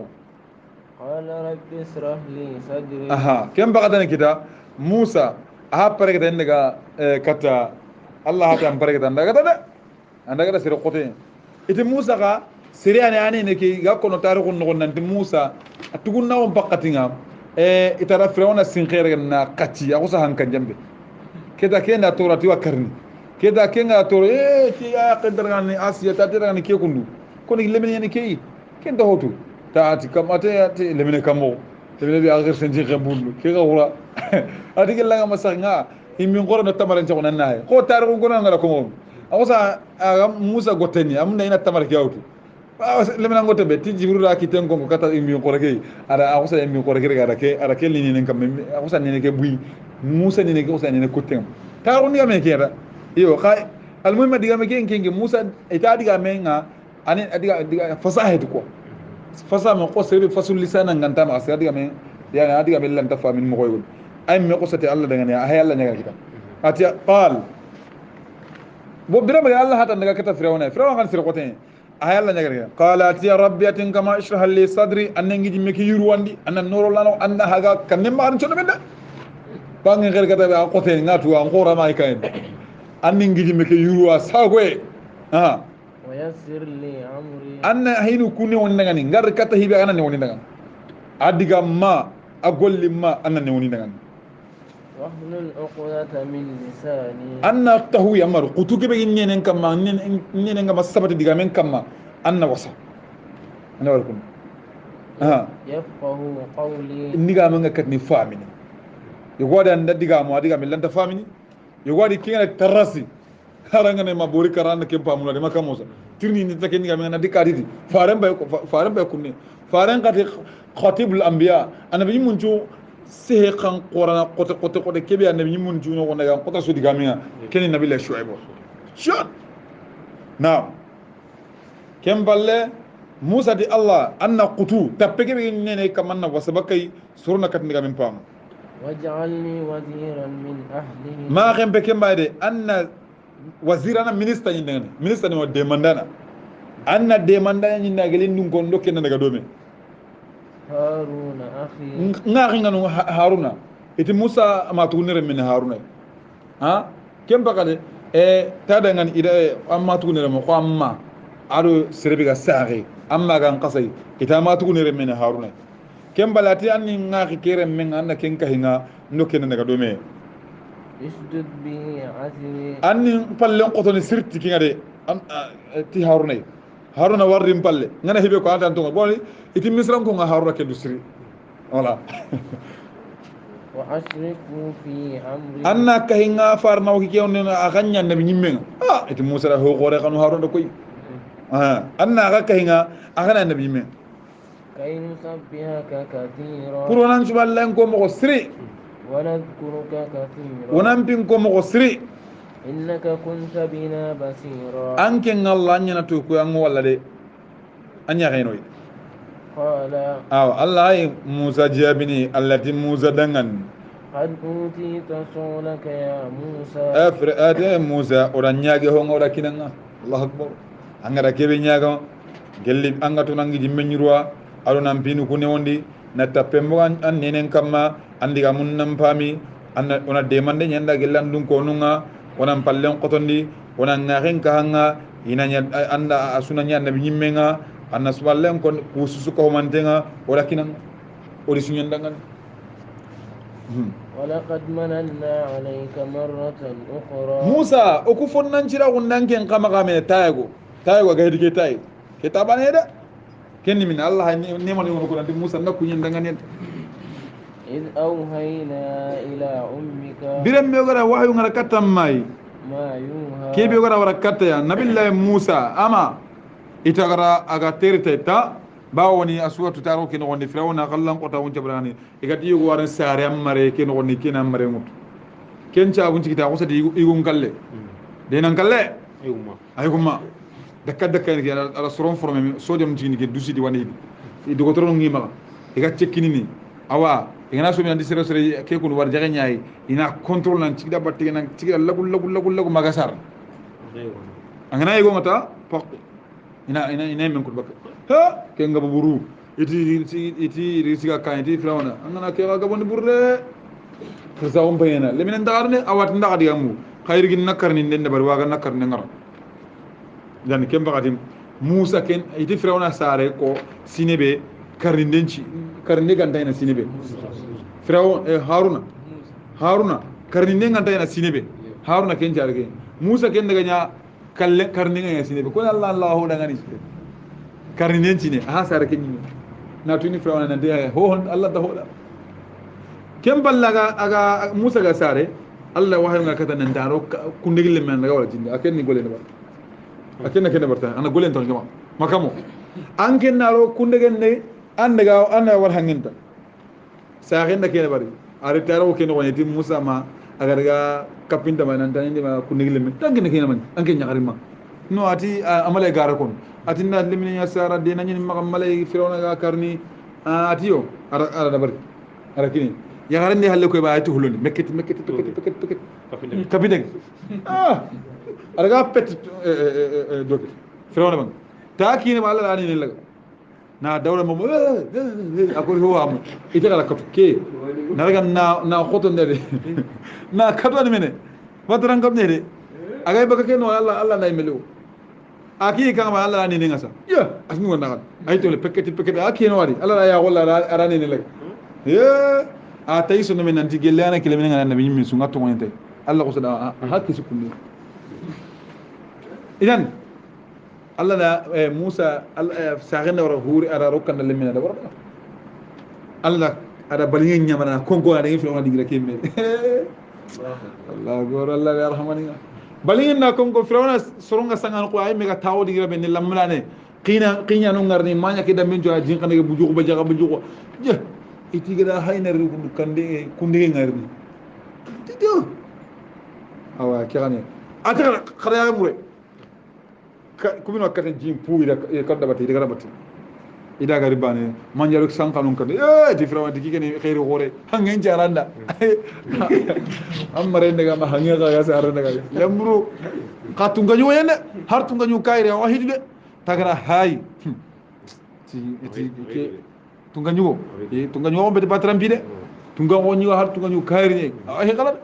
قال رب اشرح لي صدري كم بقدر كده موسى بريك ده إنك كتا الله هذا بريك ده عندك ده سير قطين إذا موسى كا سريعني أنا نكي يكون تاريخ النقطة أنت موسى تقول ناوم بقتينها إترى فرعون السنخير إننا قتي أقول سهان كان جنبي كذا كنا تورا تيوا كرني كذا كنا تورا كي قدر يعني آسيا تدري يعني كي كندو كوني لمن يعني كي كنت هوتو تأتي كم أتي لمن كمو لمن بيأخر سنجي كمبولو كي غورا أتي كلا ما سانغا إمي غورا نتمرن جونا ناي كو تاريخ غورا نغلا كمو أقول سا موسى غوتني أمنا هنا تمرن كياوتو lemina ngote be ti jibril akiten ko kata imi ko reke ara akusa imi ko reke ara ke lini nen kam akusa nene ke bui musa nene ke akusa nene kotem taru ni game kera yo khay almuhim diga me ken musa ita diga me nga ani diga fasaha ko fasaha mo ko sebe fasul lisana nganta ma asira diga me ya diga me lam tafa min mo koyul ay me ko sate allah daga ne ay allah nyaga kita ati qal bo birama ya allah hata daga kata firawna kan sir qoten ayalla nyagare qalat ya rabbi atin kama ishrah li sadri annangi jimme ki yurwandi annan noro lano anna haga kanne ma an chodo benda bangi gel gata be qote ngatu an qora ma kayen annangi jimme ki yurwa sagwe ويسر لي امري anna hinu kunni woni ngani ngar kata hibe anane woni ngani adiga ma agolli ma anane woni ngani واحلل عقدة من لساني anna tahu yamar qutuke be nyenen kamma nyenen ngama sabati diga men kamma anna wasa ana warkum يفقه قولي indiga men katni famini yogodi anda diga mo adiga men lanta famini yogodi kinga tarasi haranga ne mabori karana ke pamulo de makamosa tirni ni take ndiga men na dikadidi faran bay kunni faran qati khatibul anbiya anabi munju sehe kan qorana qote kebe annabi mun juno ko daga qota su diga minga keni nabi la shuaib shot now kem balle musa di allah anna qutu tappeke be nene kamanna wasabakai surna kat diga min pam واجعلني وزيرا من اهله ma kem be kem bayde anna wazirana minister ni ngani minister ni demandana anna demandana ni nagalin dum ko ndokken daga dome هارون أخي ngari nganu haruna iti musa ma tunire min haruna kem bakade tada ngani ida amma tunire mo ko amma ado serbi ga saari amma gan qasay ita ma tunire min haruna kem balati anni ngari kere men anna ken kahinga ndokken daga dome اشدد به عزري anni pallen qotoni sirti kinga de ti haruna warrim palle ngana hibe ko atan to boni iti misran ko nga haruna ke dusri wala وأشركه في أمري anna kahinga farna o ki on na aganya nabi nyimmen iti musa ho gore kanu haruna koy anna ga kahinga agana nabi nyimmen كي نسبحك كثيرا puronan suballan ko mo sri ونذكرك كثيرا wonan pin ko mo sri إنك كنت بنا بصيرا anke ngalla nyana to ko an wala de anya gainoy قال Allah ay musa jabini allati musa dangan قد أوتيت سؤلك يا موسى ade musa oranyage ho ngora kinanga allah akbar angara kebe nyaga gelli angatu nangi jimmenyirwa ado nan pinu kune wondi na tapembo an nenen kamma andiga mun nam pami anna ona demande nyanda gellandun ko nunga onan pallen qotondi wona ngahen ka hanga inanya anda asunanya nabi nyimmenga anna suballen kon kususu ko mantenga wala kinan odi sunyandangan ولقد مننا عليك مرة أخرى موسى أكفون ننشرا وننكن كما كامل تايغو غير كي تاي كتابان هذا كن من الله نيمان يقول أنت موسى نكون يندعان إذ أوهينا إلى أمك بيرم يقول وحي يقول كتام ماي ما يوها كيف يقول وركتة يا نبي الله موسى أما إتغرا أغتير تتا bawoni asuwatu taro ken woni firawna kallan ko tawon jabrani e gadi yugo waran sare amare ken woni ken amare mut ken ca bunci kita ko sadi igun kalle de nan kalle ayuma dakka dakka ni ala soron forme sodium jini ke dusidi wani di do toro ngima e ga cekkini ni awa e gana so mi andi sere sere ke ko war jaga nyaay ina control nan ci da batte nan ci lagu magasar angana yugo mata pak ina men ko bakka ha ke ngaba buru iti risiga kan iti firawna angana ke ga gabon burre khisa on bayena leminen darne awat ndaga digamu khayri gin nakar ni den bar waga nakar ne ngara dan kem bagadim musa ken iti firawna sare ko sinebe karnindenci karninde gantayna sinebe firaw haruna karninde gantayna sinebe haruna ken jarge musa ken daga nya kalle karninga ya sinebe ko allah dangani karinen cine ha sare kenni na tuni firawna nan de ho hon Allah da hoda kem ballaga aga musa ga sare Allah wahayu ga kata nan daro kundigil men daga wala jinde aken ni gole ne bar aken ken barta ana gole ton jama makamo an ken naro kundigen ne an daga an war hanginta sahin da ken bari are taro ken woni tim musa ma aga daga kapinta man tan ni ma kundigil men tan ken ken man an ken nyakarima no ati amale gara kon atinna limni ya sara de nani magam malay firawna ga karni atiyo ara da bari ara kini ya garande halle ko ba ati huloni mekketi kapideg ara ga pet doke firawna bang ta kini ma Allah ni laga na dawla mo akol ho am ita kala ko ke na raga na khoto ndede na kadwa ni mene wadran kam ne de agay baka ke no Allah na imelu aki kan ma Allah ni ngasa ya asmi wona kan ay to le peketi aki no wadi Allah ya wala arani ni leg ya a tayso no men nanti gelana kile men ngana nabi min sunga to ngonte Allah ko sada hakki sukunni idan Allah da Musa sagenda wara huri ara rokkan le men da wara Allah ada balingen nyamana konko ada ngi fi wadi gira kemme Allah gor Allah ya rahmani balingin na kongo firawna soronga sangan ko ay mega tawo digira ben lamlane qina no ngarni manya ke dambe jo ajin kan bu jugo ba jaga bu jugo je itigira hayna ru kande kunde ngarni tido awa kirane atara khara mure kumino katen jim puira e kadda bati diga bati ida gari bane manjaru sankanun kan di firawna dikene khairu gore hangen jaranda amare ndaga ma hangen ga sar ndaga lamburu qatunga ñu yene hartunga ñu kayre wahid de tagara hay ti ke tunga ñu tunga ñu be patram bi de tunga on ñu hartunga ñu kayre ni ay kala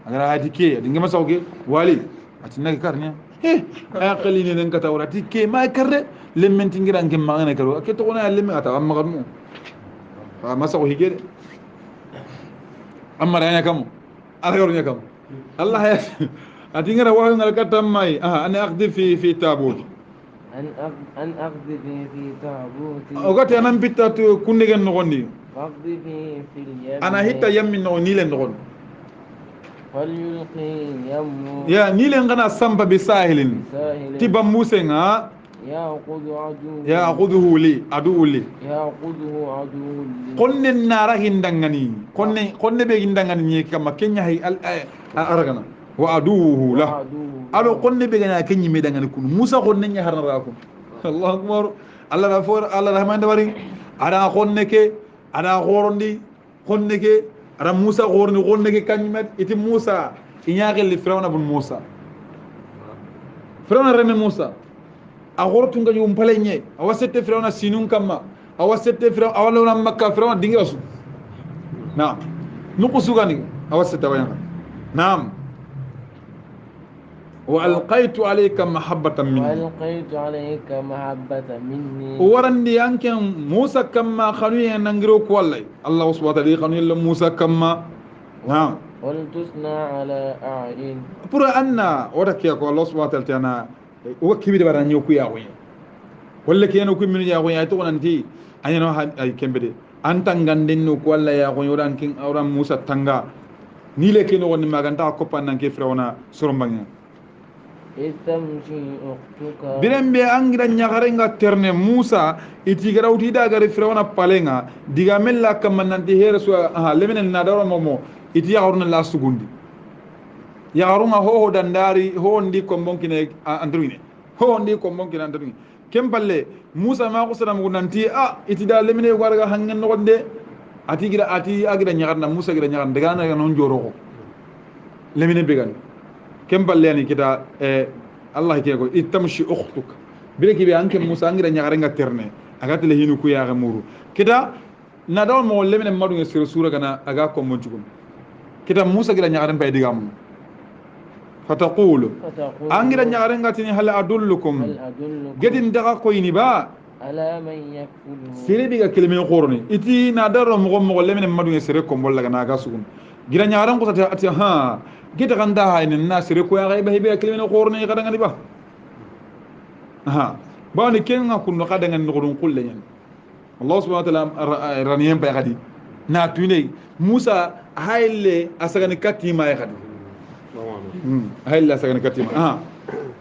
agara hadi ke dinga masawge wali atinna karnya aqali ni nka tawrati ke ma karre lementi ngira ngem magana karo ke to wona lemme ata amma ganu ma saw hige amma rayna kam ala yornya kam Allah ya ati ngira wa ngal katam mai ana aqdi fi tabut an aqdi fi tabut o gati anan bitatu kundigen no gondi aqdi fi al-yam ana hitta yammi no nilen no gondi فليلقي يمه يا نيلن غنا سامبا بساهل تبا موسى ياخذه لي عدو لي ياخذه عدو لي قلنا النار هندغني قلنا بي هندغني ني كما كنيا هي ارغنا وعدوه له ادو قلنا بي غنا كني مي دغني كون موسى قلنا ني هرنا راكم الله اكبر الله غفور الله رحمان دبري ادا قلنك ادا غوروندي قلنك ara Musa gorni gonne ke kanymet iti Musa inyaqel li Firawna bun Musa Firawna reme Musa a gortu nga yum palenye awasete Firawna sinun kamma awasete Firawna awalona Makka Firawna dingira su naam nuqsu gani awasete wayan naam وألقيت عليك محبة مني وألقيت عليك محبة مني ورندي أنك موسى كما خنوي ننجرو كوالي الله سبحانه وتعالى خنوي موسى كما نعم ولتصنع على أعين pour anna wata kiya ko Allah subhanahu wa ta'ala tana o kibide bara nyoku ya hoye walla kiyano ku min ya hoye ay to nanti anyano ay kembede antanganden no ko walla ya hoye oran king oran Musa tanga ni le kino wonni maganta ko pannan ke frawna sorombanga itamshi ukhtuka birembe angira nyagarenga terne Musa iti garawti da gare frawna palenga diga mella kamannanti herso ha lemenen na dawro momo iti yagaruna la sugundi yagaruma ho dandari ho ndi ko monkine andruine ho ndi ko monkine andruine kempalle Musa ma ko sadam gunanti iti da lemine warga hangen no gonde ati agira nyagarna Musa gira nyagarna daga na non joro ko lemine began kempalle ani kita Allah ke ko itamshi ukhtuk bileki be anke Musa angira nyagarenga terne agati le hinu ku ya gamuru kita na daw mo lemine madu ngi sura gana aga ko mo jugum kita Musa gira nyagaren bay digam فتقول أنجر نعرن قاتني هل أدلكم قد اندقى قويني با على من يكفله سيري بيغا كلمة قرني إتي نادر مغم لمن مدو يسرقكم ولا ناقاسكم قد نعرن قصة أتي ها قد غندها إن الناس سرقوا يا غيبه بيغا كلمة قرني قد غني با ها باني كين نكون قد غنقرن كل يعني الله سبحانه وتعالى رانيين بيغادي ناتوني موسى هاي اللي أسغني كاتي ما يغادي هاي اللي سكن كتيمة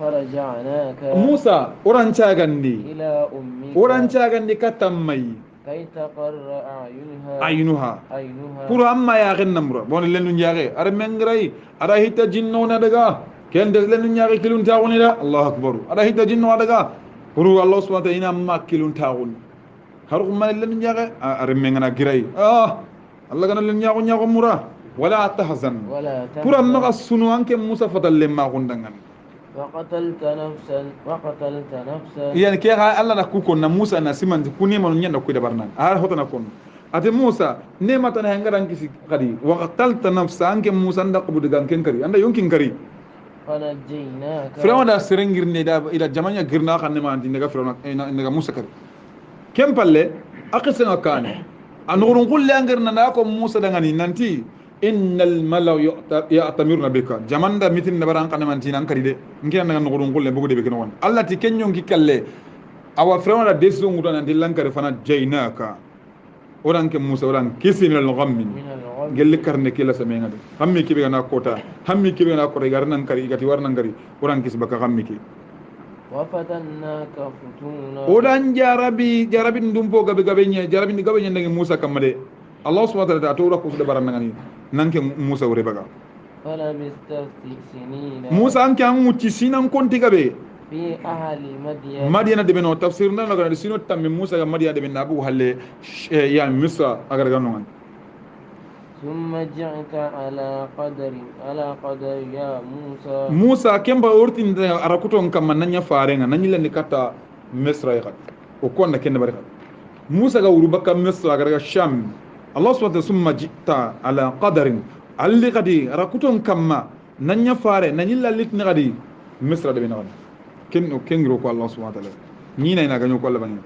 فرجعناك موسى ورانشا غندي إلى أمك ورانشا غندي كتمي كي تقر أعينها pour amma ya gen namra bon len nu nyaare ar mengray ara hita jinno na daga ken de len nu nyaare kilun taawoni da Allah akbar ara hita jinno daga pour Allah subhanahu wa ta'ala ina ma kilun taawoni har ko man len nu nyaare ar mengana giray Allah gana len nyaago mura ولا تحزن pour amma sunu anke Musa fatalle ma gondangan وقتلت نفسا يعني كي الله نكوكو na Musa na siman kuni man nyanda ku dabarna har hotana kon ate Musa ne mata na ngaran kisi kadi waqtalta nafsa anke Musa nda qubu digan ken kari anda yonkin kari fanajinaka Firawna da serengir ne da ila jamanya girna kan ne ma andi daga Firawna daga Musa kari kem palle aqisa kan anurun kulli angirna na ko Musa dangani nanti innal malaw ya'tamiruna bika jamanda mitin nabaran kana mantina kadi de ngina nga ngudun kulle bugu de be non Allah ti kenyon ki kalle awa Firawna da desu ngudan andi lankare fana jaynaka oran ke Musa oran kisi min al-ghammi gelli karne kila samenga de hammi kibe na kota hammi kibe na kota garnan kari gati warnan kari oran kisi baka hammi ki wafatannaka futuna odan jarabi ndumpo gabe nya jarabi ni gabe nya ngi Musa kamade Allah subhanahu wa ta'ala to ko de baran ngani nanke Musa wure baga fala bistasinina Musa anke an muti sinan konti gabe fi ahli madyan madyan de beno tafsir na ngara sino tammi Musa ga madyan de nabu halle ya Misra agar ganon thumma ja'ta ala qadari ya Musa kemba urtin da arakuton kam nanya farenga nanyilla ni kata Misra ya o konna kenne bari Musa ga urubaka Misra agar ga Sham Allah subhanahu wa ta'ala summa jita ala qadarin alli qadi rakuton kamma nanya fare nanyilla litni qadi Misra de beno kengro ko Allah subhanahu wa ta'ala ni na ganyo ko Allah bani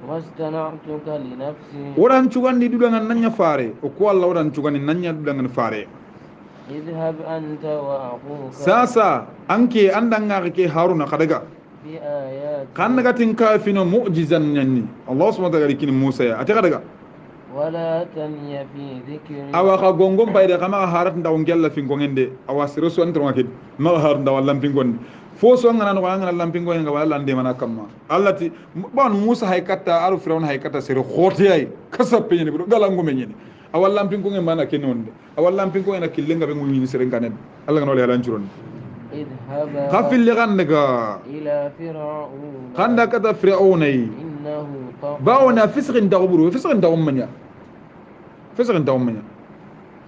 wastana'tuka li nafsi oran cugandi dudangan nanya fare o ko Allah oran cugandi nanya dudangan fare idhhab anta wa akhuka sasa anke andanga ke Haruna kadaga bi ayati kan daga tin kafino mu'jizan nyanni Allah subhanahu wa ta'ala kin Musa ya ate kadaga wala tanya fi dhikri awa ka gongom bayde kama harat ndaw ngella fi ngongende awa siro so antro ngakid ma har ndaw lampin gon fo so ngana no ngana lampin gon nga wala lande mana kamma allati bon Musa hay katta aru Firawna hay katta siro khoti ay kasap peñe bu gala ngome ñene awa lampin gon mana kenonde awa lampin gon na killenga be ngumi ni sere nganen Allah ngano le halan curon idhaba khafil li gandaga ila fir'aun khanda kata Firawna innahu bawna fisqin dawburu fisqin dawmanya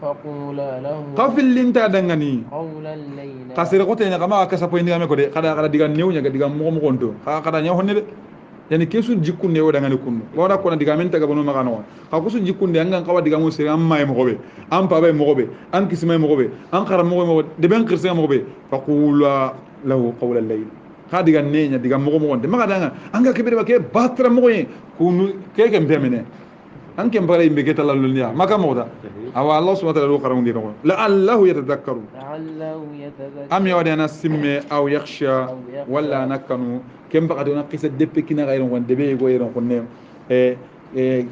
faqula lahu khafil linta dangani qawlan layna kasere ko tene kama ka sapo indi ameko de kada diga newnya ga diga mo mo gondo kada nya honne de yani kesu jikkunde o daga ne kunno wona ko na diga men taga bono magano ha ko su jikkunde angan kawa diga mo sere am may mo gobe am pa bay mo gobe an kismay mo gobe an khara mo gobe de ben khirse mo gobe faqula lahu qawla layl ha diga nenya diga mo mo wonde maga danga anga kebe ba ke batra mo yen kunu keke mbemene an kem bare imbe ketala lunya maka moda awa allah subhanahu wa ta'ala qaram dino la allahu yatadhakkaru am yawadana simme aw yakhsha wala nakanu kem bakado na qisa deppe kina gayron wonde be go yeron konne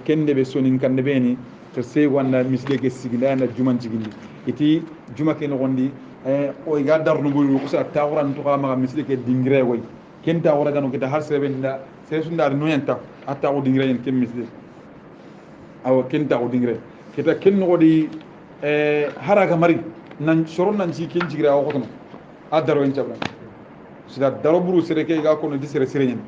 kende be sonin kande be ni to sey wanda misle ke sigila na juman jigindi iti juma ken gondi o ga darno bo ko sa tawran to kama misle ke dingre way ken tawra gano kita har sebe nda sey sundar no yenta atta o dingre en kem misle aw ken ta o dingre kita ken no di haraga mari nan soron nan ci ken jigra o ko a daro en cabra sida daro buru sere ke ga ko no disere sere nyen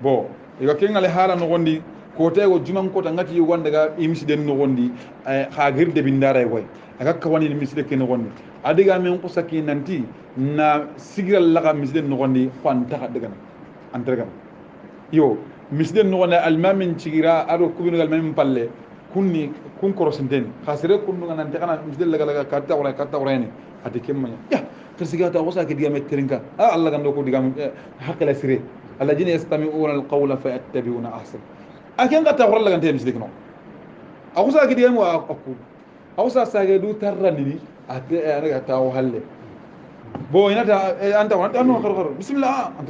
bo iga ken ale hala no gondi ko tego juman ko tangati yo wanda ga imisi den no gondi ha girde bindara e koy aga kawani misle ken no gondi adiga men ko sakki nanti na sigiral laga misle no gondi fan ta daga antarga yo misle no gondi almamin cigira ado kubinu almamin palle kunni kun korosinteni khasire kunnu nanti kana misle laga katta wala ni ati kemanya ya كسيجات أوصى كديام الترنكا الله كان دوكو ديام حق الأسرة الذين يستمعون القول فيتبعون أحسن أكين قد تقول الله كان تيمس ديكنو أوصى كديام وأقول أوصى ساجدو ترني أنا كتاو هلا بو هنا أنت أنا خر بسم الله أنت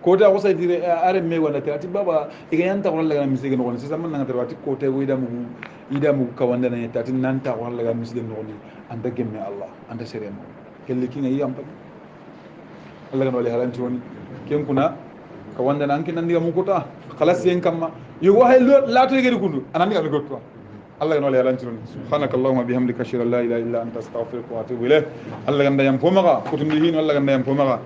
كوتا أوصى دي أرم مي ولا تأتي بابا إذا أنت تقول الله كان مس ديكنو ولا سيسمى نعتبر واتي كوتا ويدا مو كواندنا يتأتي نانتا تقول الله كان مس ديكنو أنت جمع الله أنت سريان kelli kinga yam pa Allah kan wali halanti woni ken kuna ka wanda nan kin ndiga mukuta khalas yen kamma yo wahay la to gedi kundu anani ga gotto Allah kan wali halanti woni subhanakallahumma bihamdika ashhadu an la ilaha illa anta astaghfiruka wa atubu ilayk Allah kan dayam pomaga kutundi hin Allah kan dayam pomaga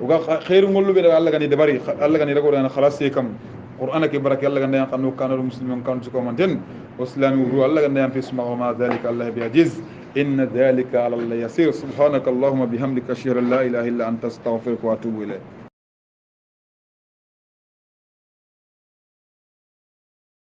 uga khairu ngollu be Allah kan debari Allah kan rago dan khalas yen kam qur'ana ke baraka Allah kan dayam kanu kanu muslimin kan su ko manten waslami ru Allah kan dayam fi isma wa ma dhalika Allah bi ajiz إن ذلك على الله يسير سبحانك اللهم بحمدك أشهد أن لا إله إلا أنت أستغفرك وأتوب إليك